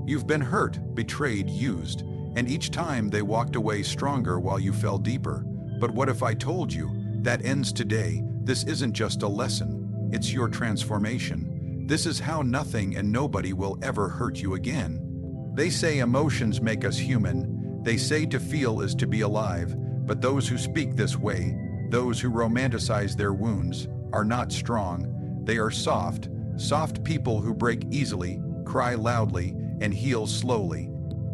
You've been hurt, betrayed, used, and each time they walked away stronger while you fell deeper. But what if I told you, that ends today? This isn't just a lesson, it's your transformation. This is how nothing and nobody will ever hurt you again. They say emotions make us human. They say to feel is to be alive. But those who speak this way, those who romanticize their wounds, are not strong. They are soft, soft people who break easily, cry loudly, and heal slowly.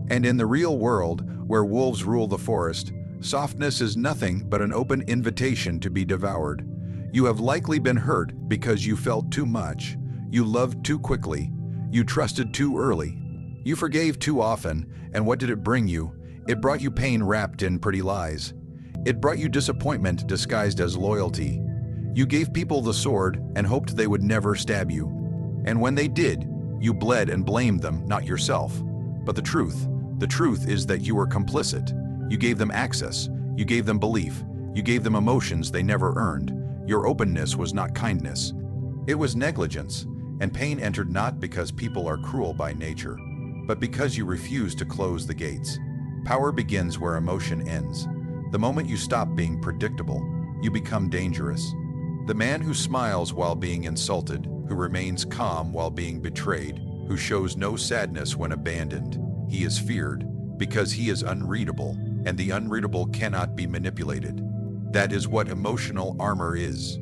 And in the real world, where wolves rule the forest, softness is nothing but an open invitation to be devoured. You have likely been hurt because you felt too much. You loved too quickly. You trusted too early. You forgave too often, and what did it bring you? It brought you pain wrapped in pretty lies. It brought you disappointment disguised as loyalty. You gave people the sword and hoped they would never stab you. And when they did, you bled and blamed them, not yourself. But the truth is that you were complicit. You gave them access. You gave them belief. You gave them emotions they never earned. Your openness was not kindness. It was negligence, and pain entered not because people are cruel by nature, but because you refuse to close the gates. Power begins where emotion ends. The moment you stop being predictable, you become dangerous. The man who smiles while being insulted, who remains calm while being betrayed, who shows no sadness when abandoned, he is feared because he is unreadable, and the unreadable cannot be manipulated. That is what emotional armor is.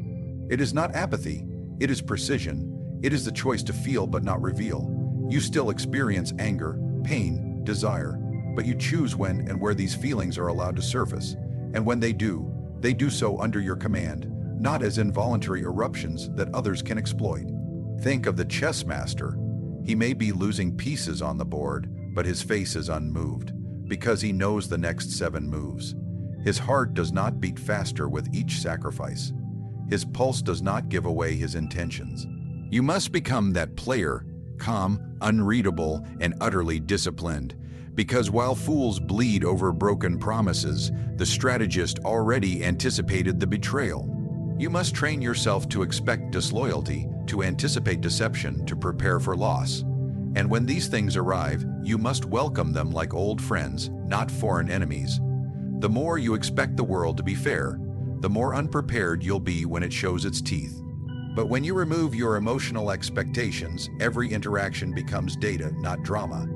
It is not apathy, it is precision. It is the choice to feel but not reveal. You still experience anger, pain, desire, but you choose when and where these feelings are allowed to surface. And when they do so under your command, not as involuntary eruptions that others can exploit. Think of the chess master. He may be losing pieces on the board, but his face is unmoved, because he knows the next 7 moves. His heart does not beat faster with each sacrifice. His pulse does not give away his intentions. You must become that player, calm, unreadable, and utterly disciplined. Because while fools bleed over broken promises, the strategist already anticipated the betrayal. You must train yourself to expect disloyalty, to anticipate deception, to prepare for loss. And when these things arrive, you must welcome them like old friends, not foreign enemies. The more you expect the world to be fair, the more unprepared you'll be when it shows its teeth. But when you remove your emotional expectations, every interaction becomes data, not drama.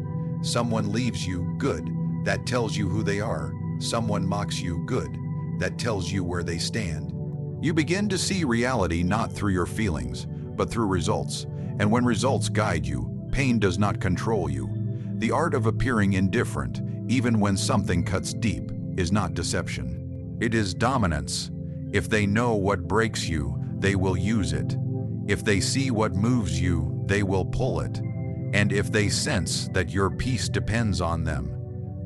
Someone leaves you, good, that tells you who they are. Someone mocks you, good, that tells you where they stand. You begin to see reality not through your feelings, but through results. And when results guide you, pain does not control you. The art of appearing indifferent, even when something cuts deep, is not deception. It is dominance. If they know what breaks you, they will use it. If they see what moves you, they will pull it. And if they sense that your peace depends on them,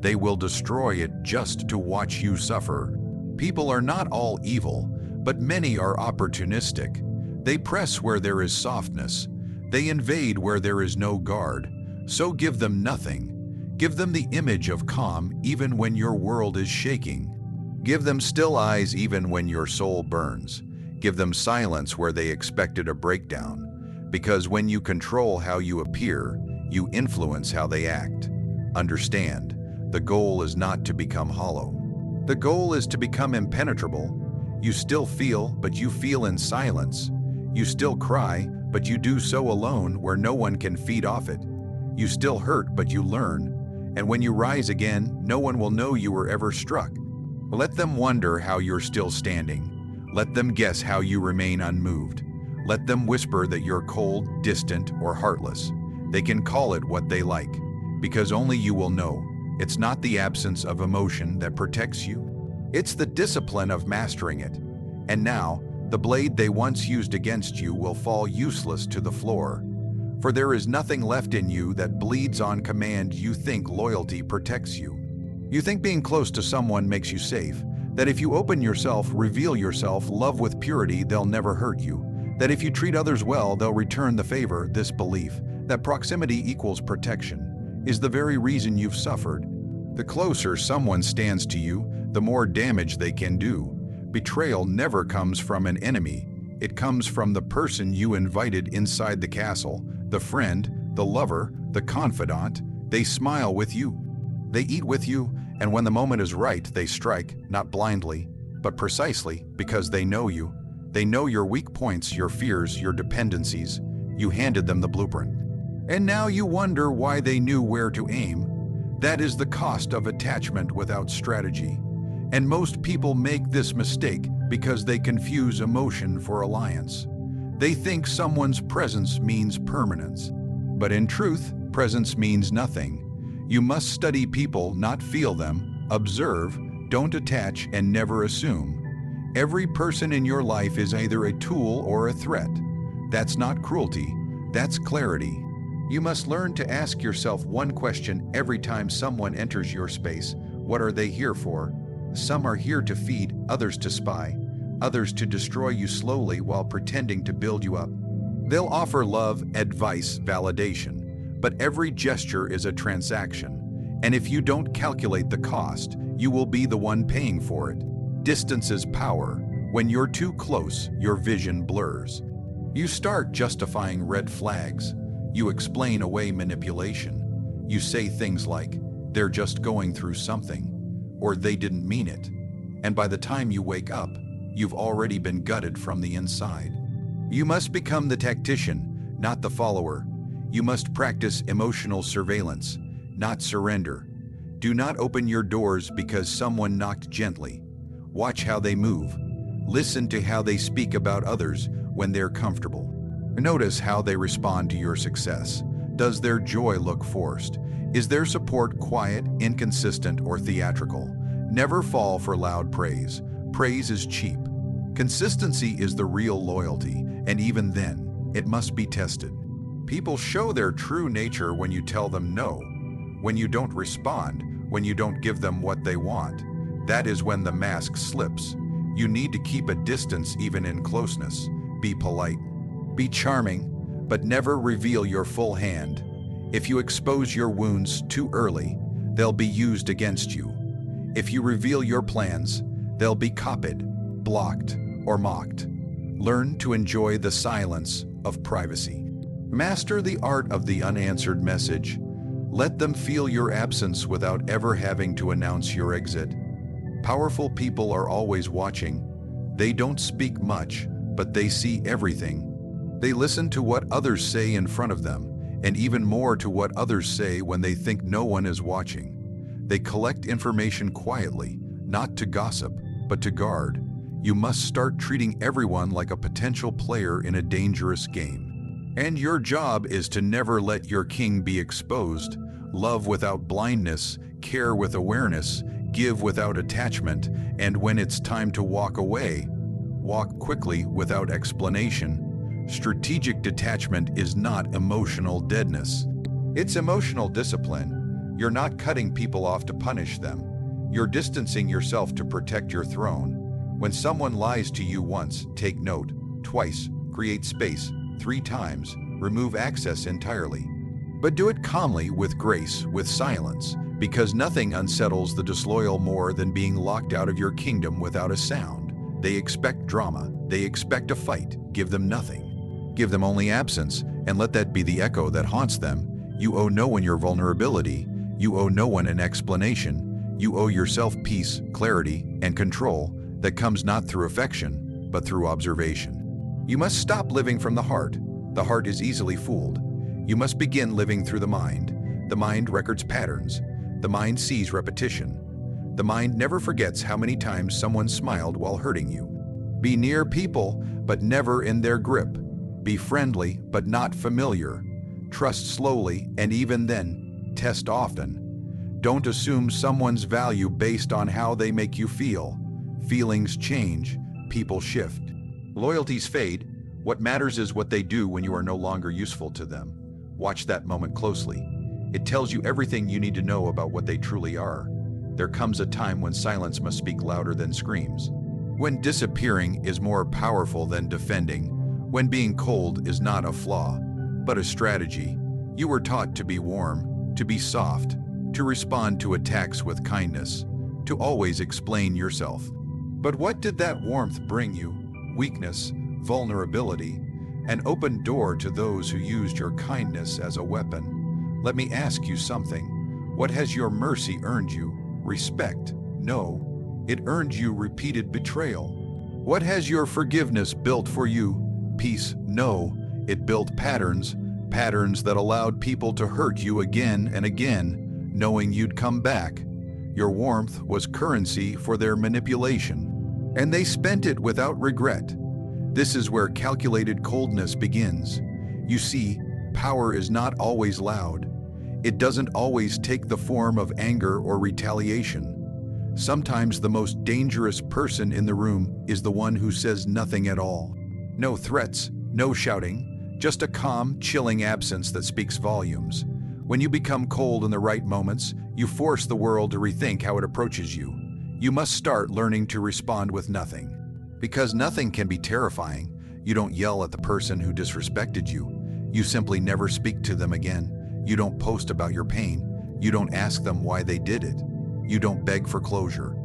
they will destroy it just to watch you suffer. People are not all evil, but many are opportunistic. They press where there is softness. They invade where there is no guard. So give them nothing. Give them the image of calm even when your world is shaking. Give them still eyes even when your soul burns. Give them silence where they expected a breakdown. Because when you control how you appear, you influence how they act. Understand, the goal is not to become hollow. The goal is to become impenetrable. You still feel, but you feel in silence. You still cry, but you do so alone where no one can feed off it. You still hurt, but you learn. And when you rise again, no one will know you were ever struck. Let them wonder how you're still standing. Let them guess how you remain unmoved. Let them whisper that you're cold, distant, or heartless. They can call it what they like, because only you will know. It's not the absence of emotion that protects you. It's the discipline of mastering it. And now, the blade they once used against you will fall useless to the floor. For there is nothing left in you that bleeds on command. You think loyalty protects you. You think being close to someone makes you safe. That if you open yourself, reveal yourself, love with purity, they'll never hurt you. That if you treat others well, they'll return the favor. This belief, that proximity equals protection, is the very reason you've suffered. The closer someone stands to you, the more damage they can do. Betrayal never comes from an enemy. It comes from the person you invited inside the castle, the friend, the lover, the confidant. They smile with you. They eat with you, and when the moment is right, they strike, not blindly, but precisely because they know you. They know your weak points, your fears, your dependencies. You handed them the blueprint. And now you wonder why they knew where to aim. That is the cost of attachment without strategy. And most people make this mistake because they confuse emotion for alliance. They think someone's presence means permanence. But in truth, presence means nothing. You must study people, not feel them. Observe, don't attach, and never assume. Every person in your life is either a tool or a threat. That's not cruelty, that's clarity. You must learn to ask yourself one question every time someone enters your space. What are they here for? Some are here to feed, others to spy, others to destroy you slowly while pretending to build you up. They'll offer love, advice, validation, but every gesture is a transaction. And if you don't calculate the cost, you will be the one paying for it. Distance is power. When you're too close, your vision blurs. You start justifying red flags. You explain away manipulation. You say things like, they're just going through something, or they didn't mean it. And by the time you wake up, you've already been gutted from the inside. You must become the tactician, not the follower. You must practice emotional surveillance, not surrender. Do not open your doors because someone knocked gently. Watch how they move. Listen to how they speak about others when they're comfortable. Notice how they respond to your success. Does their joy look forced? Is their support quiet, inconsistent, or theatrical? Never fall for loud praise. Praise is cheap. Consistency is the real loyalty, and even then, it must be tested. People show their true nature when you tell them no, when you don't respond, when you don't give them what they want. That is when the mask slips. You need to keep a distance even in closeness. Be polite. Be charming, but never reveal your full hand. If you expose your wounds too early, they'll be used against you. If you reveal your plans, they'll be copied, blocked, or mocked. Learn to enjoy the silence of privacy. Master the art of the unanswered message. Let them feel your absence without ever having to announce your exit. Powerful people are always watching. They don't speak much, but they see everything. They listen to what others say in front of them, and even more to what others say when they think no one is watching. They collect information quietly, not to gossip, but to guard. You must start treating everyone like a potential player in a dangerous game. And your job is to never let your king be exposed. Love without blindness, care with awareness, give without attachment, and when it's time to walk away, walk quickly without explanation. Strategic detachment is not emotional deadness. It's emotional discipline. You're not cutting people off to punish them. You're distancing yourself to protect your throne. When someone lies to you once, take note. Twice, create space. 3 times, remove access entirely. But do it calmly, with grace, with silence, because nothing unsettles the disloyal more than being locked out of your kingdom without a sound. They expect drama. They expect a fight. Give them nothing. Give them only absence, and let that be the echo that haunts them. You owe no one your vulnerability. You owe no one an explanation. You owe yourself peace, clarity, and control that comes not through affection, but through observation. You must stop living from the heart. The heart is easily fooled. You must begin living through the mind. The mind records patterns. The mind sees repetition. The mind never forgets how many times someone smiled while hurting you. Be near people, but never in their grip. Be friendly, but not familiar. Trust slowly, and even then, test often. Don't assume someone's value based on how they make you feel. Feelings change, people shift. Loyalties fade. What matters is what they do when you are no longer useful to them. Watch that moment closely. It tells you everything you need to know about what they truly are. There comes a time when silence must speak louder than screams. When disappearing is more powerful than defending. When being cold is not a flaw, but a strategy. You were taught to be warm, to be soft, to respond to attacks with kindness, to always explain yourself. But what did that warmth bring you? Weakness, vulnerability, an open door to those who used your kindness as a weapon. Let me ask you something. What has your mercy earned you? Respect? No. It earned you repeated betrayal. What has your forgiveness built for you? Peace? No. It built patterns that allowed people to hurt you again and again, knowing you'd come back. Your warmth was currency for their manipulation, and they spent it without regret. This is where calculated coldness begins. You see, power is not always loud. It doesn't always take the form of anger or retaliation. Sometimes the most dangerous person in the room is the one who says nothing at all. No threats, no shouting, just a calm, chilling absence that speaks volumes. When you become cold in the right moments, you force the world to rethink how it approaches you. You must start learning to respond with nothing. Because nothing can be terrifying. You don't yell at the person who disrespected you. You simply never speak to them again. You don't post about your pain. You don't ask them why they did it. You don't beg for closure.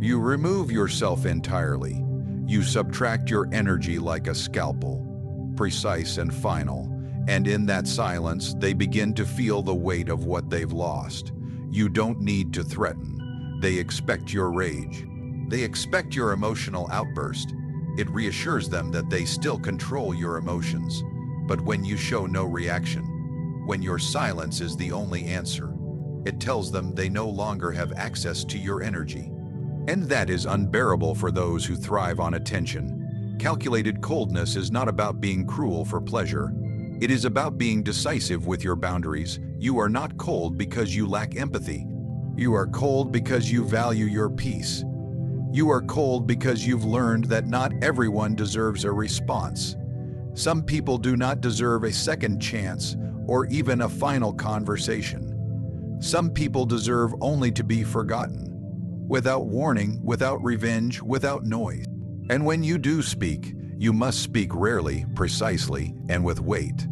You remove yourself entirely. You subtract your energy like a scalpel, precise and final. And in that silence, they begin to feel the weight of what they've lost. You don't need to threaten. They expect your rage. They expect your emotional outburst. It reassures them that they still control your emotions. But when you show no reaction, when your silence is the only answer, it tells them they no longer have access to your energy. And that is unbearable for those who thrive on attention. Calculated coldness is not about being cruel for pleasure. It is about being decisive with your boundaries. You are not cold because you lack empathy. You are cold because you value your peace. You are cold because you've learned that not everyone deserves a response. Some people do not deserve a second chance or even a final conversation. Some people deserve only to be forgotten, without warning, without revenge, without noise. And when you do speak, you must speak rarely, precisely, and with weight.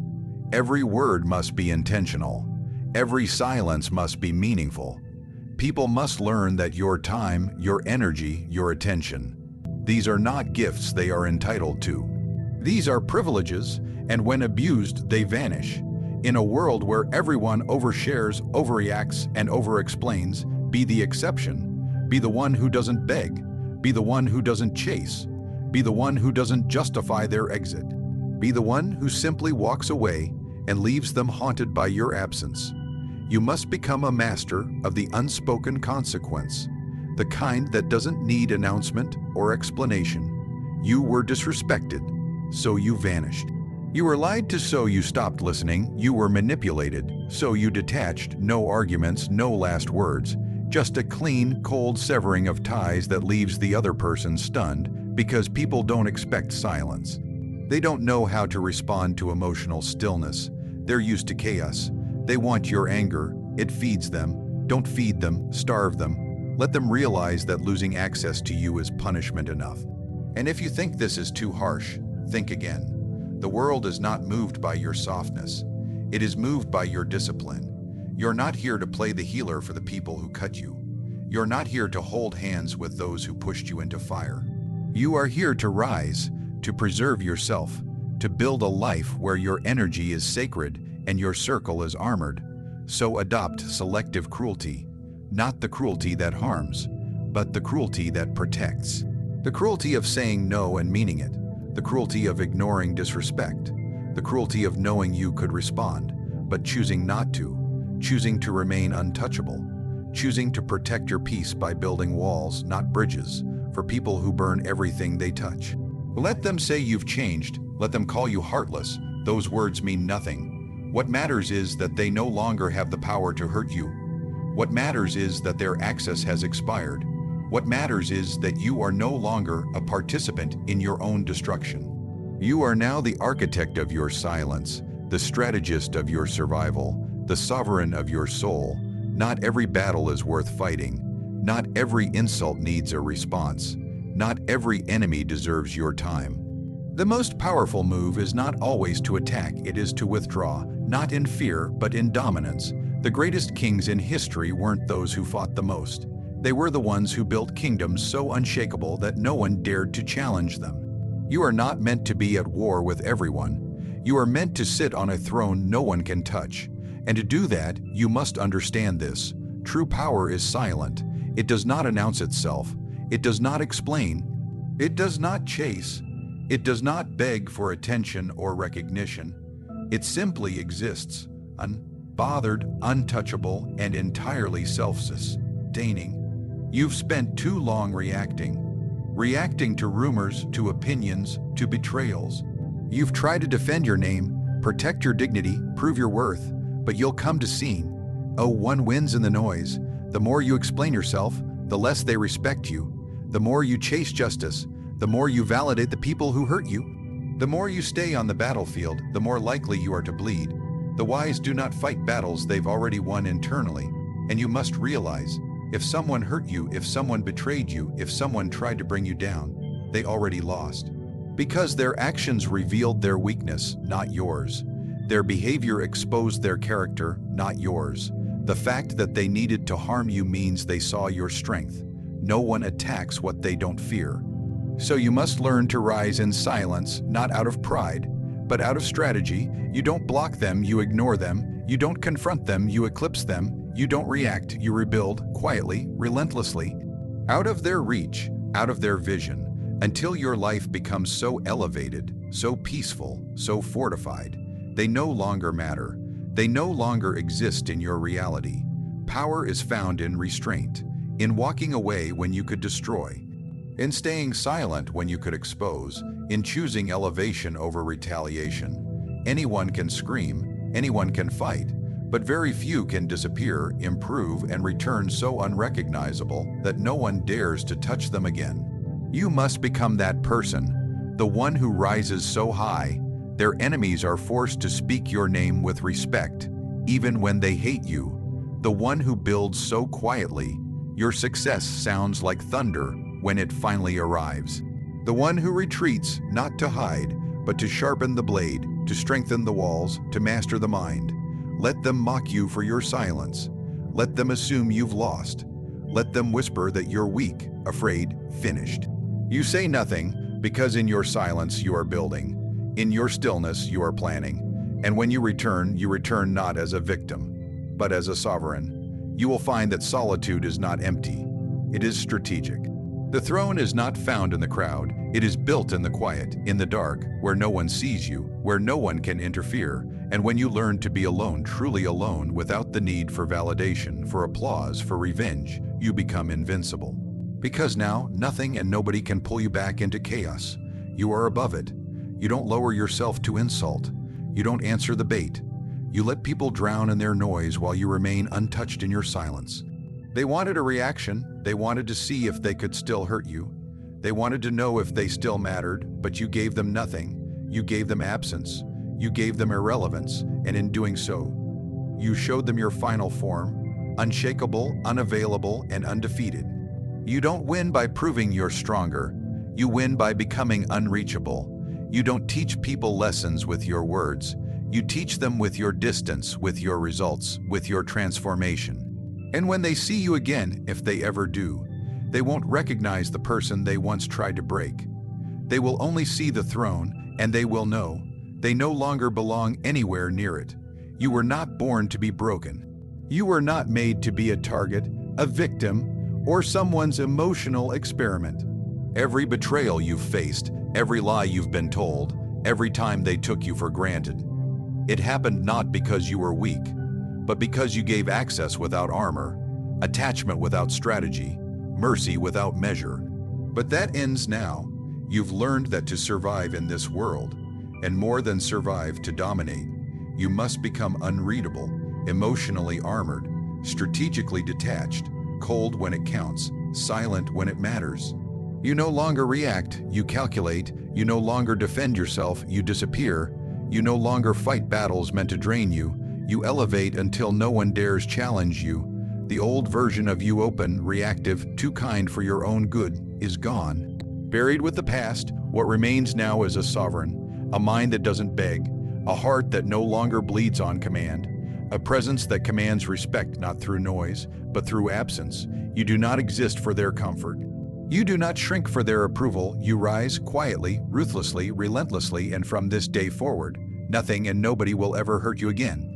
Every word must be intentional. Every silence must be meaningful. People must learn that your time, your energy, your attention, these are not gifts they are entitled to. These are privileges, and when abused, they vanish. In a world where everyone overshares, overreacts, and overexplains, be the exception. Be the one who doesn't beg. Be the one who doesn't chase. Be the one who doesn't justify their exit. Be the one who simply walks away and leaves them haunted by your absence. You must become a master of the unspoken consequence, the kind that doesn't need announcement or explanation. You were disrespected, so you vanished. You were lied to, so you stopped listening. You were manipulated, so you detached. No arguments, no last words. Just a clean, cold severing of ties that leaves the other person stunned, because people don't expect silence. They don't know how to respond to emotional stillness. They're used to chaos. They want your anger. It feeds them. Don't feed them, starve them. Let them realize that losing access to you is punishment enough. And if you think this is too harsh, think again. The world is not moved by your softness. It is moved by your discipline. You're not here to play the healer for the people who cut you. You're not here to hold hands with those who pushed you into fire. You are here to rise, to preserve yourself, to build a life where your energy is sacred and your circle is armored. So adopt selective cruelty, not the cruelty that harms, but the cruelty that protects. The cruelty of saying no and meaning it. The cruelty of ignoring disrespect. The cruelty of knowing you could respond, but choosing not to. Choosing to remain untouchable. Choosing to protect your peace by building walls, not bridges, for people who burn everything they touch. Let them say you've changed. Let them call you heartless. Those words mean nothing. What matters is that they no longer have the power to hurt you. What matters is that their access has expired. What matters is that you are no longer a participant in your own destruction. You are now the architect of your silence, the strategist of your survival, the sovereign of your soul. Not every battle is worth fighting. Not every insult needs a response. Not every enemy deserves your time. The most powerful move is not always to attack, it is to withdraw, not in fear, but in dominance. The greatest kings in history weren't those who fought the most. They were the ones who built kingdoms so unshakable that no one dared to challenge them. You are not meant to be at war with everyone. You are meant to sit on a throne no one can touch. And to do that, you must understand this. True power is silent. It does not announce itself. It does not explain. It does not chase. It does not beg for attention or recognition. It simply exists, unbothered, untouchable, and entirely self-sustaining. You've spent too long reacting to rumors, to opinions, to betrayals. You've tried to defend your name, protect your dignity, prove your worth, but you'll come to see. Oh, one wins in the noise. The more you explain yourself, the less they respect you. The more you chase justice, the more you validate the people who hurt you. The more you stay on the battlefield, the more likely you are to bleed. The wise do not fight battles they've already won internally, and you must realize, if someone hurt you, if someone betrayed you, if someone tried to bring you down, they already lost. Because their actions revealed their weakness, not yours. Their behavior exposed their character, not yours. The fact that they needed to harm you means they saw your strength. No one attacks what they don't fear. So you must learn to rise in silence, not out of pride, but out of strategy. You don't block them, you ignore them. You don't confront them, you eclipse them. You don't react, you rebuild, quietly, relentlessly, out of their reach, out of their vision, until your life becomes so elevated, so peaceful, so fortified. They no longer matter. They no longer exist in your reality. Power is found in restraint, in walking away when you could destroy, in staying silent when you could expose, in choosing elevation over retaliation. Anyone can scream, anyone can fight, but very few can disappear, improve, and return so unrecognizable that no one dares to touch them again. You must become that person, the one who rises so high, their enemies are forced to speak your name with respect, even when they hate you. The one who builds so quietly, your success sounds like thunder when it finally arrives. The one who retreats, not to hide, but to sharpen the blade, to strengthen the walls, to master the mind. Let them mock you for your silence. Let them assume you've lost. Let them whisper that you're weak, afraid, finished. You say nothing, because in your silence you are building. In your stillness you are planning. And when you return not as a victim, but as a sovereign. You will find that solitude is not empty. It is strategic. The throne is not found in the crowd. It is built in the quiet, in the dark, where no one sees you, where no one can interfere. And when you learn to be alone, truly alone, without the need for validation, for applause, for revenge, you become invincible. Because now, nothing and nobody can pull you back into chaos. You are above it. You don't lower yourself to insult. You don't answer the bait. You let people drown in their noise while you remain untouched in your silence. They wanted a reaction. They wanted to see if they could still hurt you. They wanted to know if they still mattered, but you gave them nothing. You gave them absence. You gave them irrelevance, and in doing so, you showed them your final form, unshakable, unavailable, and undefeated. You don't win by proving you're stronger. You win by becoming unreachable. You don't teach people lessons with your words. You teach them with your distance, with your results, with your transformation. And when they see you again, if they ever do, they won't recognize the person they once tried to break. They will only see the throne, and they will know they no longer belong anywhere near it. You were not born to be broken. You were not made to be a target, a victim, or someone's emotional experiment. Every betrayal you've faced, every lie you've been told, every time they took you for granted, it happened not because you were weak, but because you gave access without armor, attachment without strategy, mercy without measure. But that ends now. You've learned that to survive in this world, and more than survive, to dominate, you must become unreadable, emotionally armored, strategically detached, cold when it counts, silent when it matters. You no longer react, you calculate. You no longer defend yourself, you disappear. You no longer fight battles meant to drain you. You elevate until no one dares challenge you. The old version of you, open, reactive, too kind for your own good, is gone. Buried with the past, what remains now is a sovereign, a mind that doesn't beg, a heart that no longer bleeds on command, a presence that commands respect not through noise, but through absence. You do not exist for their comfort. You do not shrink for their approval. You rise quietly, ruthlessly, relentlessly, and from this day forward, nothing and nobody will ever hurt you again.